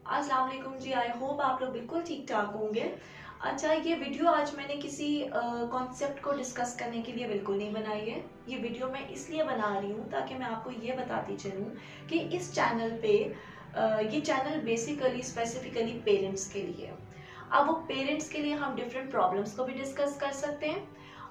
अस्सलाम वालेकुम जी। I hope आप लोग बिल्कुल ठीक ठाक होंगे। अच्छा, ये वीडियो आज मैंने किसी कॉन्सेप्ट को डिस्कस करने के लिए बिल्कुल नहीं बनाई है। ये वीडियो मैं इसलिए बना रही हूँ ताकि मैं आपको ये बताती चलूँ कि इस चैनल पे ये चैनल बेसिकली स्पेसिफिकली पेरेंट्स के लिए है। अब वो पेरेंट्स के लिए हम डिफरेंट प्रॉब्लम्स को भी डिस्कस कर सकते हैं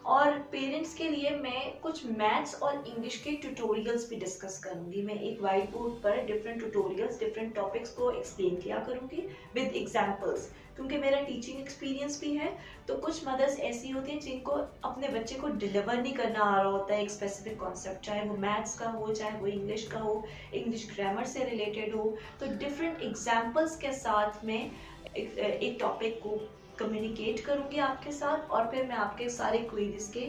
और पेरेंट्स के लिए मैं कुछ मैथ्स और इंग्लिश के ट्यूटोरियल्स भी डिस्कस करूंगी। मैं एक वाइट बोर्ड पर डिफरेंट ट्यूटोरियल्स डिफरेंट टॉपिक्स को एक्सप्लेन किया करूंगी विद एग्जांपल्स, क्योंकि मेरा टीचिंग एक्सपीरियंस भी है। तो कुछ मदर्स ऐसी होती हैं जिनको अपने बच्चे को डिलीवर नहीं करना आ रहा होता है एक स्पेसिफिक कॉन्सेप्ट, चाहे वो मैथ्स का हो, चाहे वो इंग्लिश का हो, इंग्लिश ग्रामर से रिलेटेड हो। तो डिफरेंट एग्जाम्पल्स के साथ में एक टॉपिक को कम्युनिकेट करूंगी आपके साथ और फिर मैं आपके सारे क्वेरीज के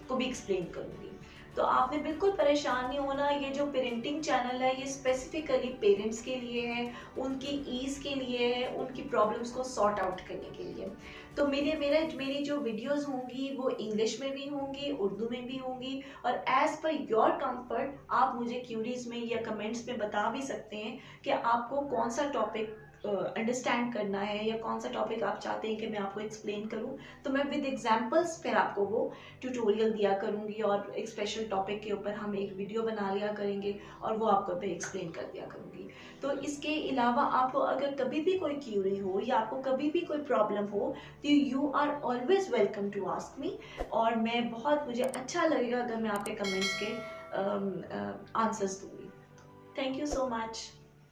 को भी एक्सप्लेन करूंगी। तो आपने बिल्कुल परेशान नहीं होना। ये जो पेरेंटिंग चैनल है ये स्पेसिफिकली पेरेंट्स के लिए है, उनकी ईज के लिए है, उनकी प्रॉब्लम्स को सॉर्ट आउट करने के लिए। तो मेरी जो वीडियोस होंगी वो इंग्लिश में भी होंगी, उर्दू में भी होंगी, और एज पर योर कंफर्ट आप मुझे क्यूरीज में या कमेंट्स में बता भी सकते हैं कि आपको कौन सा टॉपिक अंडरस्टैंड करना है या कौन सा टॉपिक आप चाहते हैं कि मैं आपको एक्सप्लेन करूं। तो मैं विद एग्जांपल्स फिर आपको वो ट्यूटोरियल दिया करूंगी और एक स्पेशल टॉपिक के ऊपर हम एक वीडियो बना लिया करेंगे और वो आपको फिर एक्सप्लेन कर दिया करूंगी। तो इसके अलावा आपको अगर कभी भी कोई क्यूरी हो या आपको कभी भी कोई प्रॉब्लम हो तो you are always welcome to ask me, और मुझे अच्छा लगेगा अगर मैं आपके कमेंट्स के आंसर्स दूंगी। Thank you so much.